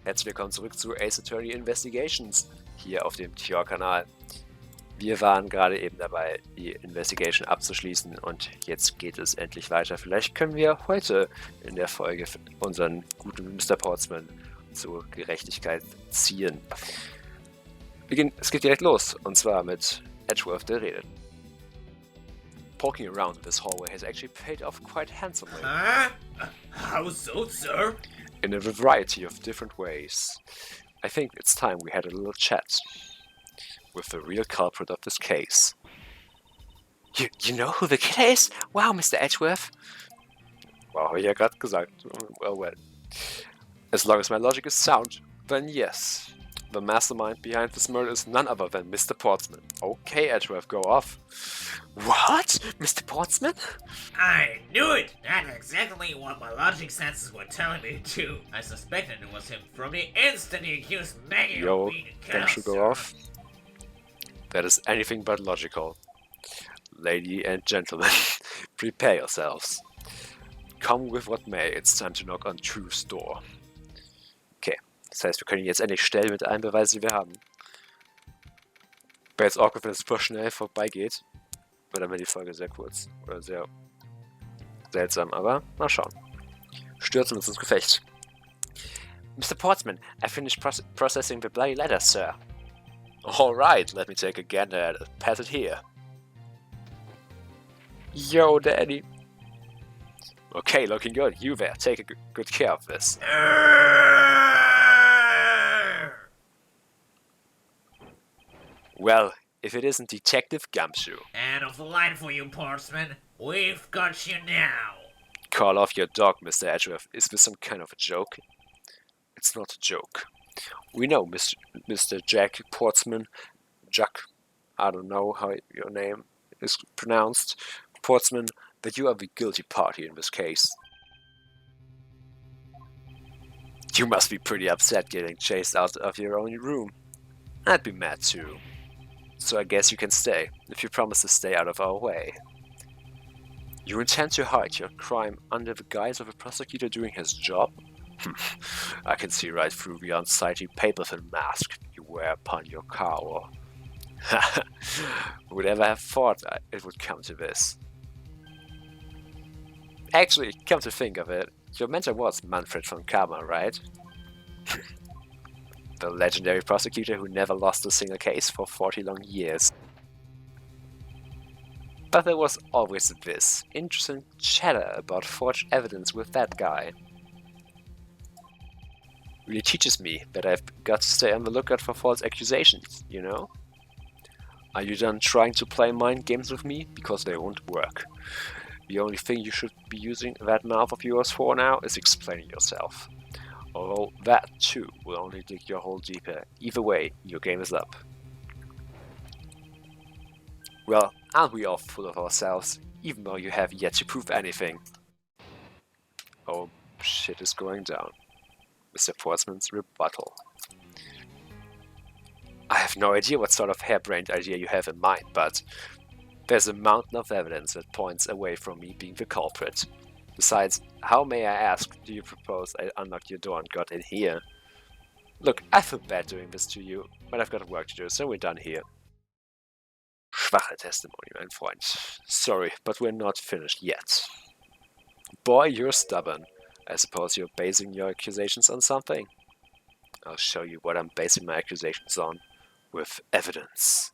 Herzlich willkommen zurück zu Ace Attorney Investigations hier auf dem tjoa-Kanal. Wir waren gerade eben dabei, die Investigation abzuschließen und jetzt geht es endlich weiter. Vielleicht können wir heute in der Folge unseren guten Mr. Portsman zur Gerechtigkeit ziehen. Es geht direkt los, und zwar mit Edgeworth, der redet. Poking around in this hallway has actually paid off quite handsomely. Huh? How so, sir? In a variety of different ways. I think it's time we had a little chat with the real culprit of this case. You know who the killer is? Wow, Mr. Edgeworth. Wow, habe ich ja gerade gesagt. Well. As long as my logic is sound, then yes. The mastermind behind this murder is none other than Mr. Portsman. Okay, Edgeworth, go off. What? Mr. Portsman? I knew it! That's exactly what my logic senses were telling me too. I suspected it was him from the instant he accused Maggie of being a don't you go off? That is anything but logical. Lady and gentlemen, prepare yourselves. Come with what may, it's time to knock on Truth's door. Okay, das heißt, wir können ihn jetzt endlich stellen mit allen Beweisen, die wir haben. Wäre jetzt awkward, wenn es super schnell vorbeigeht. Oder dann wäre die Folge sehr kurz. Oder sehr seltsam, aber mal schauen. Stürzen uns ins Gefecht. Mr. Portsman, I finished processing the bloody letter, sir. Alright, let me take a gander at it. Pass it here. Yo, Daddy. Okay, looking good. You there, take good care of this. Well, if it isn't Detective Gumshoe. And of the line for you, Portsman. We've got you now. Call off your dog, Mr. Edgeworth. Is this some kind of a joke? It's not a joke. We know, Mr. Jack Portsman, Jack, I don't know how your name is pronounced, Portsman, that you are the guilty party in this case. You must be pretty upset getting chased out of your own room. I'd be mad too. So I guess you can stay, if you promise to stay out of our way. You intend to hide your crime under the guise of a prosecutor doing his job? I can see right through the unsightly paper-thin mask you wear upon your cowl. Would ever have thought it would come to this? Actually, come to think of it, your mentor was Manfred von Kammer, right? The legendary prosecutor who never lost a single case for 40 long years. But there was always this interesting chatter about forged evidence with that guy. Really teaches me that I've got to stay on the lookout for false accusations, you know? Are you done trying to play mind games with me? Because they won't work. The only thing you should be using that mouth of yours for now is explaining yourself. Although that too will only dig your hole deeper. Either way, your game is up. Well, aren't we all full of ourselves, even though you have yet to prove anything? Oh, shit is going down. Mr. Portsman's rebuttal. I have no idea what sort of harebrained idea you have in mind, but there's a mountain of evidence that points away from me being the culprit. Besides, how may I ask, do you propose I unlocked your door and got in here? Look, I feel bad doing this to you, but I've got work to do, so we're done here. Schwache Testimony, mein Freund. Sorry, but we're not finished yet. Boy, you're stubborn. I suppose you're basing your accusations on something? I'll show you what I'm basing my accusations on. With evidence.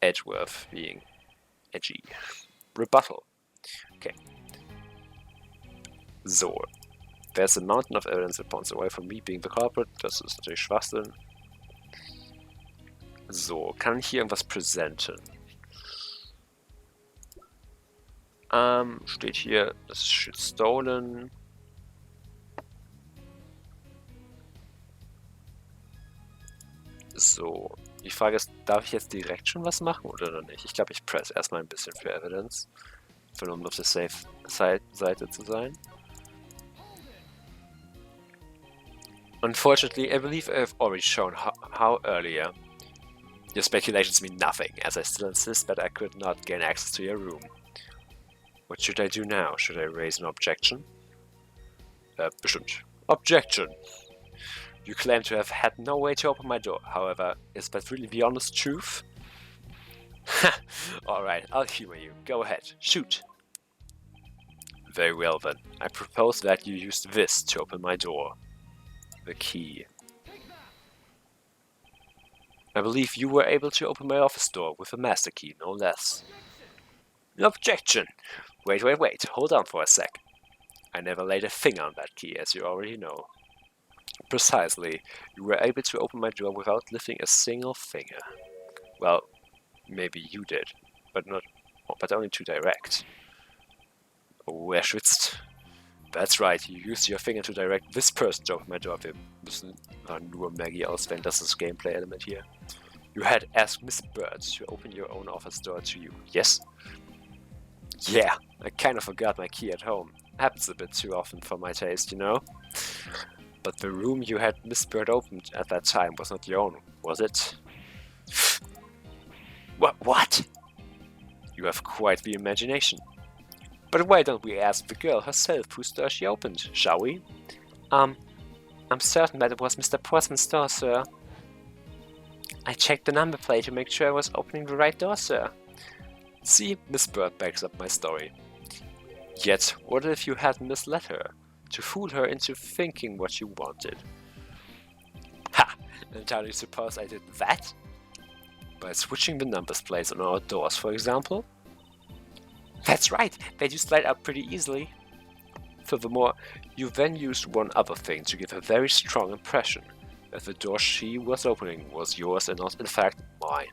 Edgeworth being edgy. Rebuttal. Okay. So. There's a mountain of evidence that points away from me being the culprit. Das ist natürlich Schwachsinn. So, kann ich hier irgendwas präsentieren? Steht hier, das ist shit stolen. So, die Frage ist, darf ich jetzt direkt schon was machen oder nicht? Ich glaube, ich press erstmal ein bisschen für Evidence. Für um auf der Safe-Seite zu sein. Unfortunately, I believe I have already shown how earlier. Your speculations mean nothing, as I still insist that I could not gain access to your room. What should I do now? Should I raise an objection? Bestimmt. Objection! You claim to have had no way to open my door. However, is that really the honest truth? Alright, I'll humor you. Go ahead, shoot. Very well then. I propose that you use this to open my door. The key. I believe you were able to open my office door with a master key, no less. Objection! Wait, hold on for a sec. I never laid a finger on that key, as you already know. Precisely, you were able to open my door without lifting a single finger. Well, maybe you did, but only to direct. Oh, Schwitzen. That's right, you used your finger to direct this person to open my door. Wir müssen nur Maggie auswählen, das ist das Gameplay-Element hier. You had asked Miss Bird to open your own office door to you, yes? Yeah, I kind of forgot my key at home. Happens a bit too often for my taste, you know? But the room you had Miss Bird opened at that time was not your own, was it? What? You have quite the imagination. But why don't we ask the girl herself whose door she opened, shall we? I'm certain that it was Mr. Portsman's door, sir. I checked the number plate to make sure I was opening the right door, sir. See, Miss Bird backs up my story. Yet, what if you had misled her, to fool her into thinking what you wanted? Ha! And how do you suppose I did that? By switching the numbers plates on our doors, for example? That's right, they do slide out pretty easily. Furthermore, you then used one other thing to give a very strong impression that the door she was opening was yours and not in fact mine.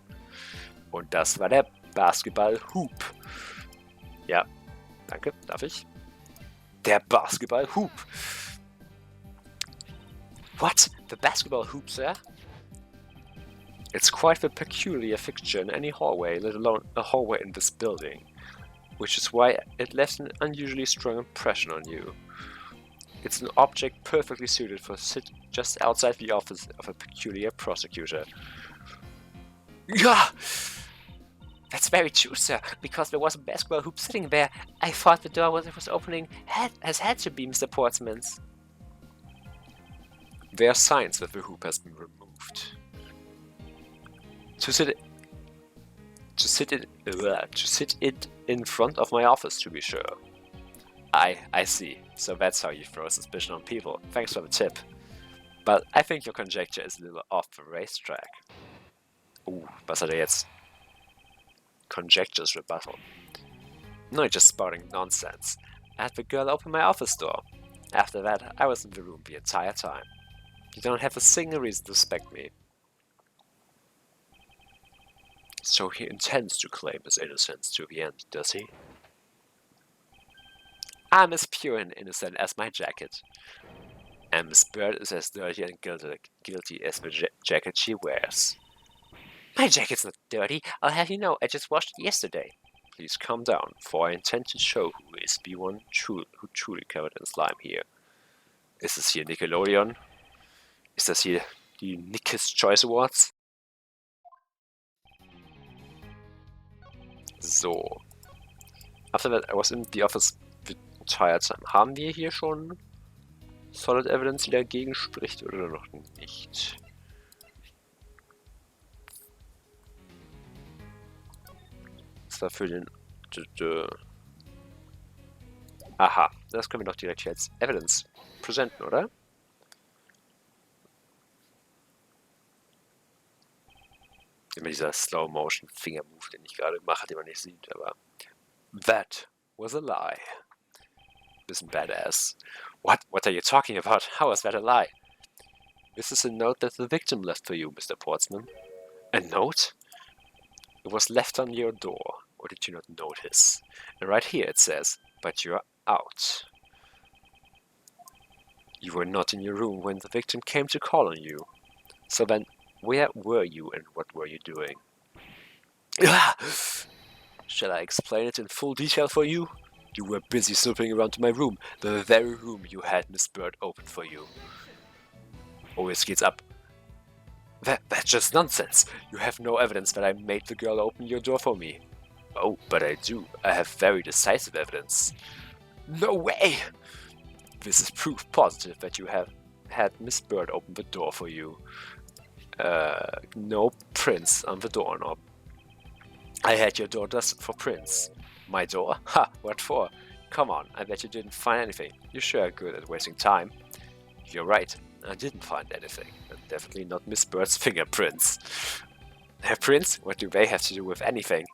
Und das war der Basketball-Hoop. Ja, danke, darf ich? Der Basketball-Hoop. What? The basketball hoop, sir? It's quite the peculiar fixture in any hallway, let alone a hallway in this building. Which is why it left an unusually strong impression on you. It's an object perfectly suited for sit just outside the office of a peculiar prosecutor. Yeah! That's very true, sir, because there was a basketball hoop sitting there. I thought the door it was opening had to be Mr. Portsman's. There are signs that the hoop has been removed. To sit it in front of my office, to be sure. I see. So that's how you throw suspicion on people. Thanks for the tip. But I think your conjecture is a little off the racetrack. Was hat jetzt? Conjectures rebuttal. No, just spouting nonsense. I had the girl open my office door. After that, I was in the room the entire time. You don't have a single reason to suspect me. So he intends to claim his innocence to the end, does he? I'm as pure and innocent as my jacket. And Miss Bird is as dirty and guilty as the jacket she wears. My jacket's not dirty, I'll have you know, I just washed it yesterday. Please calm down, for I intend to show who is the one who truly covered in slime here. Ist es hier Nickelodeon? Ist das hier die Nick's Choice Awards? So. After that, I was in the office the entire time. Haben wir hier schon Solid Evidence, die dagegen spricht, oder noch nicht? Das war für den... Aha, das können wir doch direkt hier als Evidence präsentieren, oder? Immer dieser Slow-Motion-Finger-Move, den ich gerade mache, den man nicht sieht, aber... That was a lie. Bisschen badass. What are you talking about? How is that a lie? This is a note that the victim left for you, Mr. Portsman. A note? It was left on your door, or did you not notice? And right here it says, but you're out. You were not in your room when the victim came to call on you. So then, where were you and what were you doing? Shall I explain it in full detail for you? You were busy snooping around my room, the very room you had Miss Bird open for you. Oh, jetzt geht's ab. That's just nonsense. You have no evidence that I made the girl open your door for me. Oh, but I do. I have very decisive evidence. No way! This is proof positive that you had Miss Bird open the door for you. No prints on the doorknob. I had your door dusted for prints. My door? Ha! What for? Come on, I bet you didn't find anything. You sure are good at wasting time. You're right, I didn't find anything. And definitely not Miss Bird's fingerprints. Her prints? What do they have to do with anything?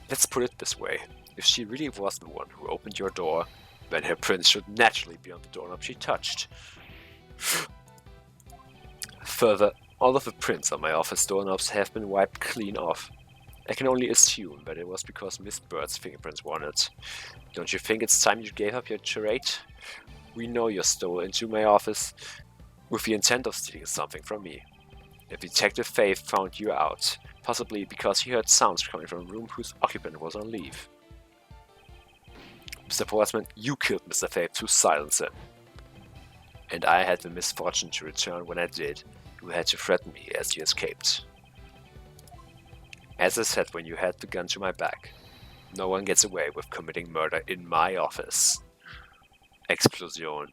Let's put it this way. If she really was the one who opened your door, then her prints should naturally be on the doorknob she touched. Further, all of the prints on my office doorknobs have been wiped clean off. I can only assume that it was because Miss Bird's fingerprints were on it. Don't you think it's time you gave up your charade? We know you stole into my office with the intent of stealing something from me. If Detective Faith found you out, possibly because he heard sounds coming from a room whose occupant was on leave. Mr. Portsman, you killed Mr. Faith to silence him. And I had the misfortune to return when I did. You had to threaten me as you escaped. As I said when you had the gun to my back, no one gets away with committing murder in my office. Explosion.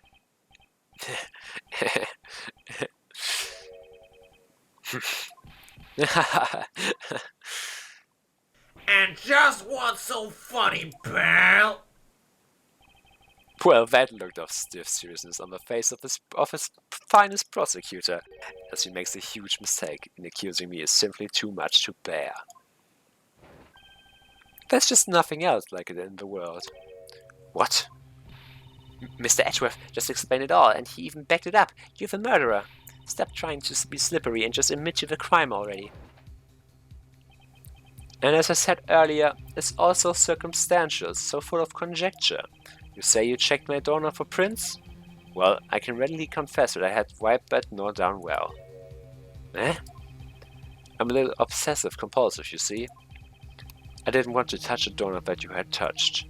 And just what's so funny, pal? Well, that looked of stiff seriousness on the face of his finest prosecutor, as he makes a huge mistake in accusing me is simply too much to bear. There's just nothing else like it in the world. What? Mr. Edgeworth just explained it all, and he even backed it up. You're the murderer. Stop trying to be slippery and just admit to the crime already. And as I said earlier, it's also circumstantial, so full of conjecture. You say you checked my doorknob for prints? Well, I can readily confess that I had wiped that door down well. Eh? I'm a little obsessive-compulsive, you see. I didn't want to touch a doorknob that you had touched,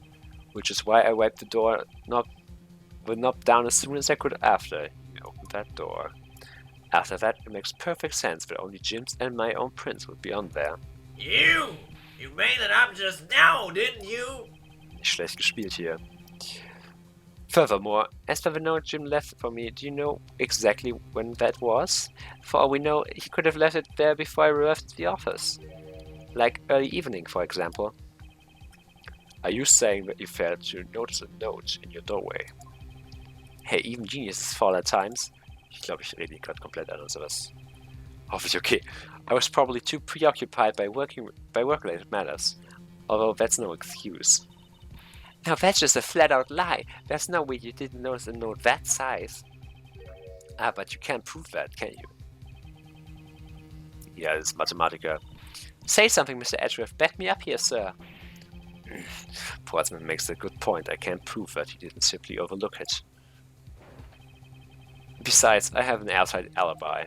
which is why I wiped the knob down as soon as I could after you opened that door. After that, it makes perfect sense that only Jim's and my own prints would be on there. You made it up just now, didn't you? Nicht schlecht gespielt hier. Furthermore, as for the note Jim left for me, do you know exactly when that was? For all we know, he could have left it there before I arrived at the office. Like early evening, for example. Are you saying that you failed to notice a note in your doorway? Hey, even geniuses fall at times. Ich glaube, ich rede gerade komplett anders, aber es hoffentlich okay. I was probably too preoccupied by work-related matters, although that's no excuse. Now that's just a flat-out lie. There's no way you didn't notice a note that size. Ah, but you can't prove that, can you? Yeah, it's Mathematiker. Say something, Mr. Edgeworth. Back me up here, sir. Portsman makes a good point. I can't prove that he didn't simply overlook it. Besides, I have an airtight alibi.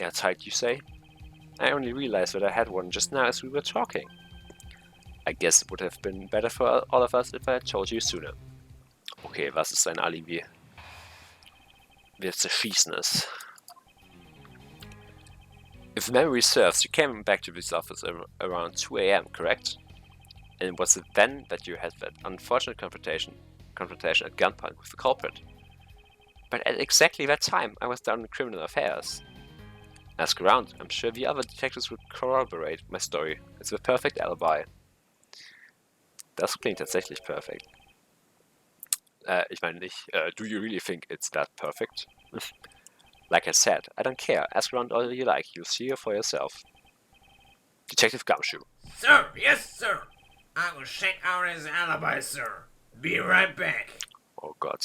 Airtight, you say? I only realized that I had one just now as we were talking. I guess it would have been better for all of us if I had told you sooner. Okay, was ist sein Alibi? Wir zerschießen es. If memory serves, you came back to this office around 2 AM, correct? And was it then that you had that unfortunate confrontation at gunpoint with the culprit? But at exactly that time, I was down in criminal affairs. Ask around, I'm sure the other detectives would corroborate my story. It's the perfect alibi. Das klingt tatsächlich perfekt. Ich meine nicht, do you really think it's that perfect? Like I said, I don't care. Ask around all you like. You'll see it for yourself. Detective Gumshoe. Sir, yes, sir. I will check out his alibi, sir. Be right back. Oh God.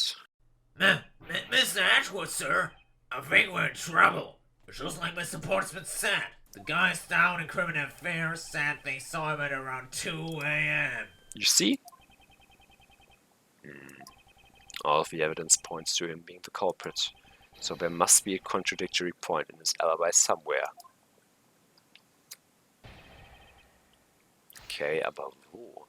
Mr. Edgeworth, sir. I think we're in trouble. Just like Mr. Portsman said. The guys down in criminal affairs said they saw him at around 2 AM. You see? All of the evidence points to him being the culprit, so there must be a contradictory point in his alibi somewhere. Okay, aber wo?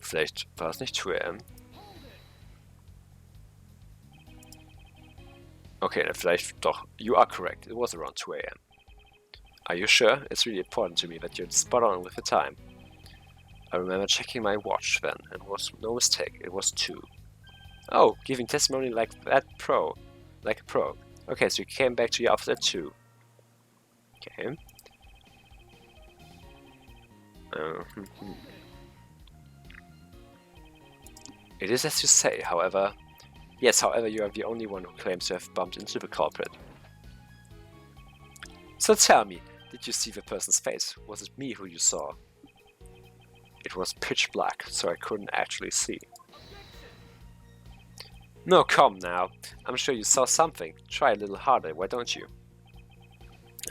Vielleicht war es nicht 2 AM. Okay, then vielleicht doch. You are correct. It was around 2 AM. Are you sure? It's really important to me that you're spot on with the time. I remember checking my watch then, and was no mistake, it was 2. Oh, giving testimony like a pro. Okay, so you came back to your office at 2. Okay. It is as you say, however. Yes, however, you are the only one who claims to have bumped into the culprit. So tell me, did you see the person's face? Was it me who you saw? It was pitch black, so I couldn't actually see. No, come now. I'm sure you saw something. Try a little harder, why don't you?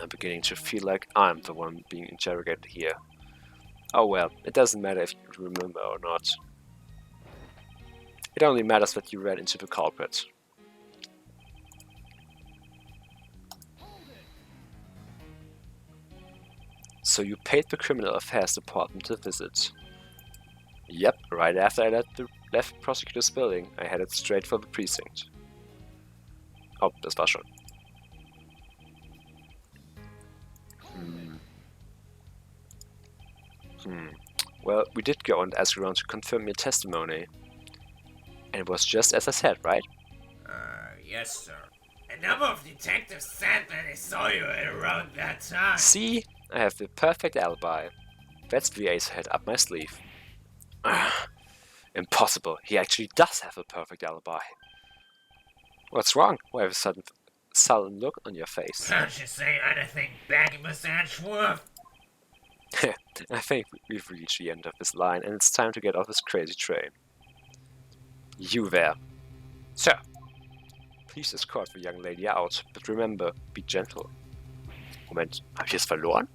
I'm beginning to feel like I'm the one being interrogated here. Oh well, it doesn't matter if you remember or not. It only matters that you ran into the culprit. So you paid the Criminal Affairs Department a visit. Yep, right after I left the prosecutor's building, I headed straight for the precinct. Oh, das war schon. Well, we did go and ask around to confirm your testimony. And it was just as I said, right? Yes, sir. A number of detectives said that they saw you at around that time. See? I have the perfect alibi. That's the ace I had up my sleeve. Impossible. He actually does have a perfect alibi. What's wrong? Why have a sullen look on your face? Can't you say anything back, Mr. Edgeworth? I think we've reached the end of this line and it's time to get off this crazy train. You there. Sir. Please escort the young lady out, but remember, be gentle. Moment, hab ich es verloren?